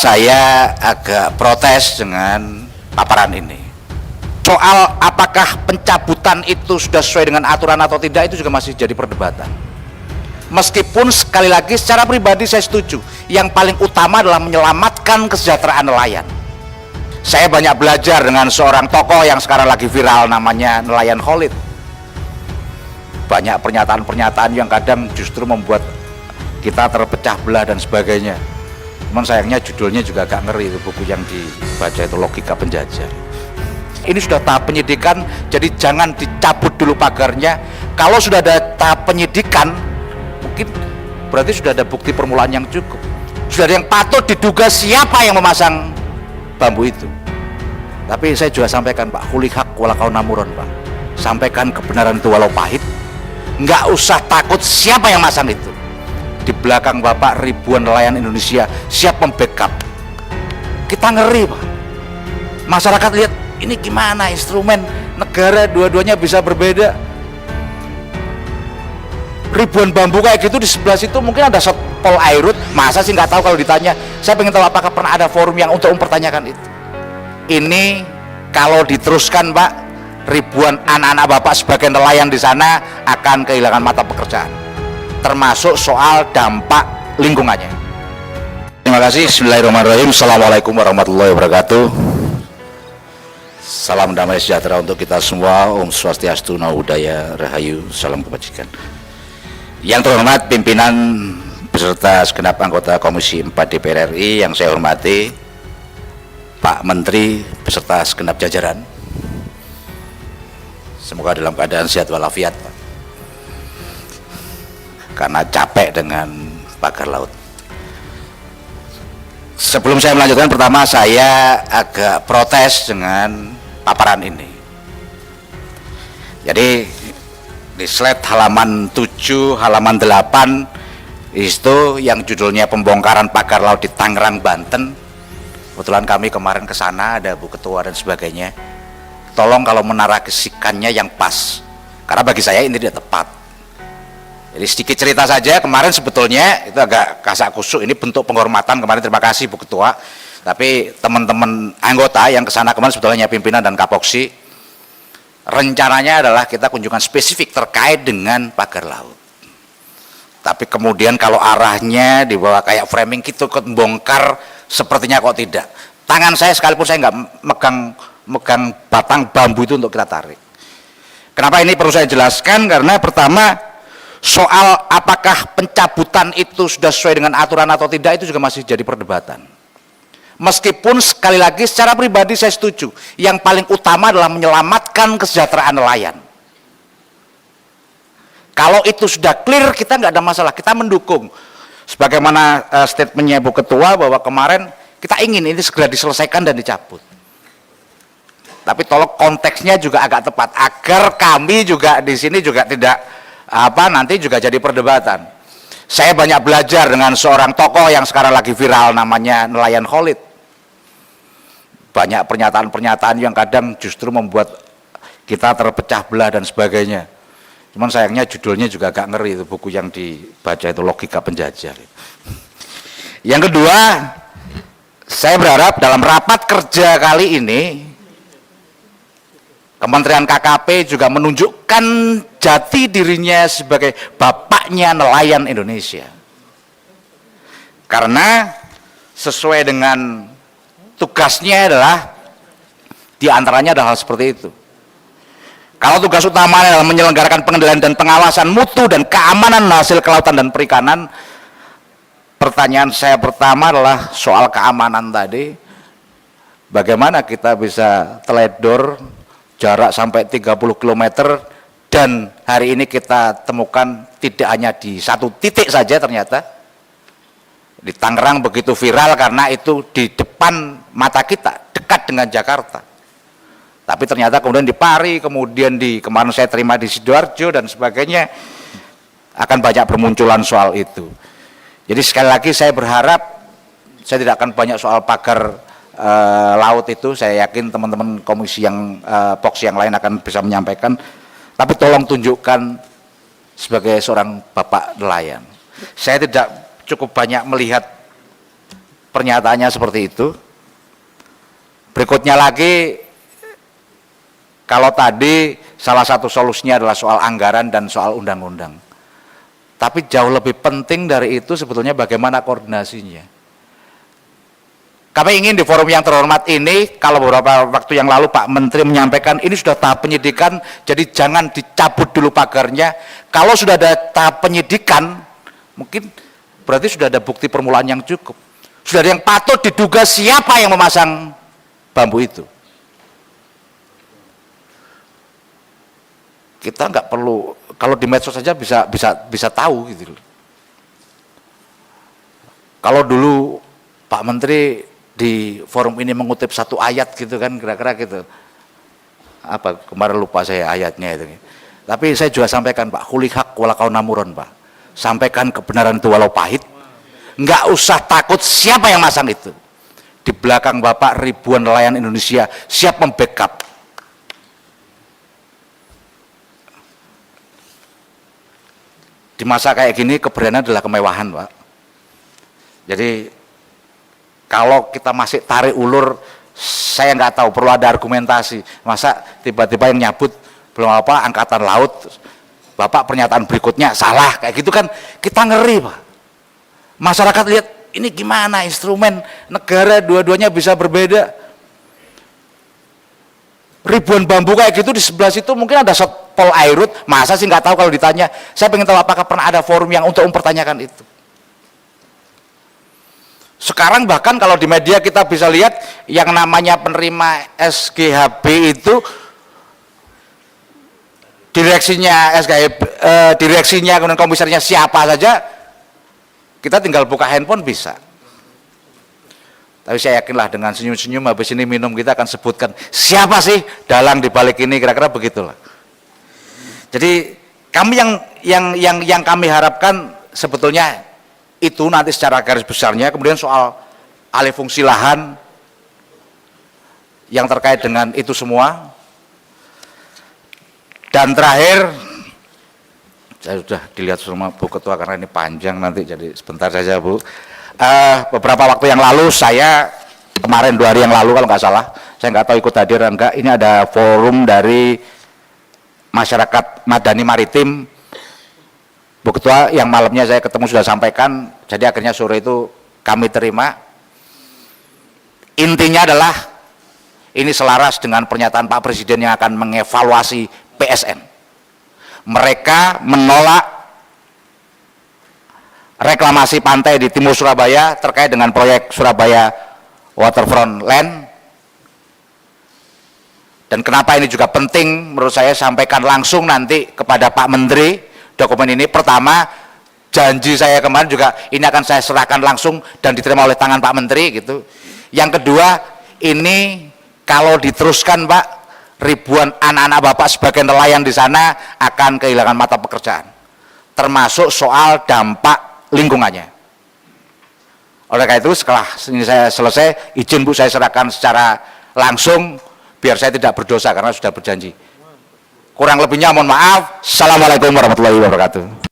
Saya agak protes dengan paparan ini. Soal apakah pencabutan itu sudah sesuai dengan aturan atau tidak, itu juga masih jadi perdebatan. Meskipun sekali lagi secara pribadi saya setuju, yang paling utama adalah menyelamatkan kesejahteraan nelayan. Saya banyak belajar dengan seorang tokoh yang sekarang lagi viral, namanya Nelayan Khalid. Banyak pernyataan-pernyataan yang kadang justru membuat kita terpecah belah dan sebagainya. Cuman sayangnya judulnya juga agak ngeri, itu buku yang dibaca itu Logika Penjajah. Ini sudah tahap penyidikan, jadi jangan dicabut dulu pagarnya. Kalau sudah ada tahap penyidikan, mungkin berarti sudah ada bukti permulaan yang cukup, sudah ada yang patut diduga siapa yang memasang bambu itu. Tapi saya juga sampaikan, Pak, kulihak walakau namuron, Pak, sampaikan kebenaran itu walau pahit. Nggak usah takut siapa yang masang itu. Di belakang Bapak ribuan nelayan Indonesia siap membackup. Kita ngeri, Pak. Masyarakat lihat ini gimana instrumen negara, dua-duanya bisa berbeda. Ribuan bambu kayak gitu di sebelah situ, mungkin ada Pol Airut. Masa sih nggak tahu? Kalau ditanya, saya pengen tahu apakah pernah ada forum yang untuk mempertanyakan itu. Ini kalau diteruskan, Pak, ribuan anak-anak Bapak sebagai nelayan di sana akan kehilangan mata pekerjaan, termasuk soal dampak lingkungannya. Terima kasih. Bismillahirrahmanirrahim. Assalamualaikum warahmatullahi wabarakatuh. Salam damai sejahtera untuk kita semua. Om Swastiastu, Namo Buddhaya, Rahayu, salam kebajikan. Yang terhormat pimpinan beserta segenap anggota Komisi 4 DPR RI yang saya hormati, Pak Menteri beserta segenap jajaran, semoga dalam keadaan sehat walafiat, Pak, karena capek dengan pagar laut. Sebelum saya melanjutkan, pertama saya agak protes dengan paparan ini. Jadi di slide halaman 7, halaman 8 itu yang judulnya pembongkaran pagar laut di Tangerang, Banten. Kebetulan kami kemarin ke sana, ada Bu Ketua dan sebagainya. Tolong kalau menarasikannya yang pas, karena bagi saya ini tidak tepat. Jadi sedikit cerita saja, kemarin sebetulnya itu agak kasak kusuk, ini bentuk penghormatan kemarin, terima kasih Bu Ketua. Tapi teman-teman anggota yang kesana kemarin sebetulnya pimpinan dan Kapoksi, rencananya adalah kita kunjungan spesifik terkait dengan pagar laut. Tapi kemudian kalau arahnya dibawa kayak framing gitu, ikut bongkar, sepertinya kok tidak. Tangan saya sekalipun saya nggak megang batang bambu itu untuk kita tarik. Kenapa ini perlu saya jelaskan? Karena pertama, soal apakah pencabutan itu sudah sesuai dengan aturan atau tidak, itu juga masih jadi perdebatan. Meskipun sekali lagi secara pribadi saya setuju, yang paling utama adalah menyelamatkan kesejahteraan nelayan. Kalau itu sudah clear, kita nggak ada masalah, kita mendukung. Sebagaimana statementnya Bu Ketua bahwa kemarin kita ingin ini segera diselesaikan dan dicabut. Tapi tolong konteksnya juga agak tepat, agar kami juga di sini juga tidak nanti juga jadi perdebatan. Saya banyak belajar dengan seorang tokoh yang sekarang lagi viral, namanya Nelayan Khalid. Banyak pernyataan-pernyataan yang kadang justru membuat kita terpecah belah dan sebagainya. Cuman sayangnya judulnya juga agak ngeri, itu buku yang dibaca itu Logika Penjajah. Yang kedua, saya berharap dalam rapat kerja kali ini Kementerian KKP juga menunjukkan jati dirinya sebagai bapaknya nelayan Indonesia. Karena sesuai dengan tugasnya adalah diantaranya ada hal seperti itu. Kalau tugas utamanya adalah menyelenggarakan pengendalian dan pengawasan mutu dan keamanan hasil kelautan dan perikanan, pertanyaan saya pertama adalah soal keamanan tadi. Bagaimana kita bisa teledor jarak sampai 30 km dan hari ini kita temukan tidak hanya di satu titik saja, ternyata di Tangerang begitu viral karena itu di depan mata kita, dekat dengan Jakarta. Tapi ternyata kemudian di Pari, kemudian kemarin saya terima di Sidoarjo dan sebagainya, akan banyak bermunculan soal itu. Jadi sekali lagi saya berharap, saya tidak akan banyak soal pagar laut itu, saya yakin teman-teman komisi yang Poksi yang lain akan bisa menyampaikan, tapi tolong tunjukkan sebagai seorang bapak nelayan. Saya tidak cukup banyak melihat pernyataannya seperti itu. Berikutnya lagi, kalau tadi salah satu solusinya adalah soal anggaran dan soal undang-undang. Tapi jauh lebih penting dari itu sebetulnya bagaimana koordinasinya. Kami ingin di forum yang terhormat ini, kalau beberapa waktu yang lalu Pak Menteri menyampaikan ini sudah tahap penyidikan, jadi jangan dicabut dulu pagarnya. Kalau sudah ada tahap penyidikan, mungkin berarti sudah ada bukti permulaan yang cukup. Sudah ada yang patut diduga siapa yang memasang bambu itu. Kita nggak perlu, kalau di medsos saja bisa tahu gitu. Kalau dulu Pak Menteri di forum ini mengutip satu ayat gitu kan, kira-kira gitu. Apa kemarin lupa saya ayatnya itu. Tapi saya juga sampaikan, Pak, kulihak walakau namuron, Pak. Sampaikan kebenaran itu walau pahit. Nggak usah takut siapa yang masang itu. Di belakang Bapak ribuan nelayan Indonesia siap membackup. Di masa kayak gini keberanian adalah kemewahan, Pak. Jadi kalau kita masih tarik ulur, saya nggak tahu, perlu ada argumentasi. Masa tiba-tiba yang nyabut belum apa angkatan laut, Bapak pernyataan berikutnya salah, kayak gitu kan kita ngeri, Pak. Masyarakat lihat ini gimana instrumen negara dua-duanya bisa berbeda. Ribuan bambu kayak gitu di sebelah situ mungkin ada Pol Airut, masa sih nggak tahu kalau ditanya. Saya pengen tahu apakah pernah ada forum yang untuk mempertanyakan itu. Sekarang bahkan kalau di media kita bisa lihat yang namanya penerima SGHB itu direksinya direksinya kemudian komisarnya siapa saja, kita tinggal buka handphone bisa. Tapi saya yakinlah dengan senyum-senyum habis ini minum kita akan sebutkan siapa sih dalang di balik ini, kira-kira begitulah. Jadi kami yang kami harapkan sebetulnya itu nanti secara garis besarnya. Kemudian soal alih fungsi lahan yang terkait dengan itu semua. Dan terakhir, saya sudah dilihat sama Bu Ketua karena ini panjang nanti, jadi sebentar saja Bu. Beberapa waktu yang lalu saya, kemarin 2 hari yang lalu kalau nggak salah, saya nggak tahu ikut hadir enggak, ini ada forum dari masyarakat Madani Maritim. Bu Ketua yang malamnya saya ketemu sudah sampaikan, jadi akhirnya sore itu kami terima. Intinya adalah ini selaras dengan pernyataan Pak Presiden yang akan mengevaluasi PSN. Mereka menolak reklamasi pantai di timur Surabaya terkait dengan proyek Surabaya Waterfront Land. Dan kenapa ini juga penting menurut saya sampaikan langsung nanti kepada Pak Menteri dokumen ini. Pertama, janji saya kemarin juga ini akan saya serahkan langsung dan diterima oleh tangan Pak Menteri gitu. Yang kedua, ini kalau diteruskan Pak, ribuan anak-anak Bapak sebagai nelayan di sana akan kehilangan mata pekerjaan. Termasuk soal dampak lingkungannya. Oleh karena itu setelah ini saya selesai, izin Bu saya serahkan secara langsung biar saya tidak berdosa karena sudah berjanji. Kurang lebihnya mohon maaf. Assalamualaikum warahmatullahi wabarakatuh.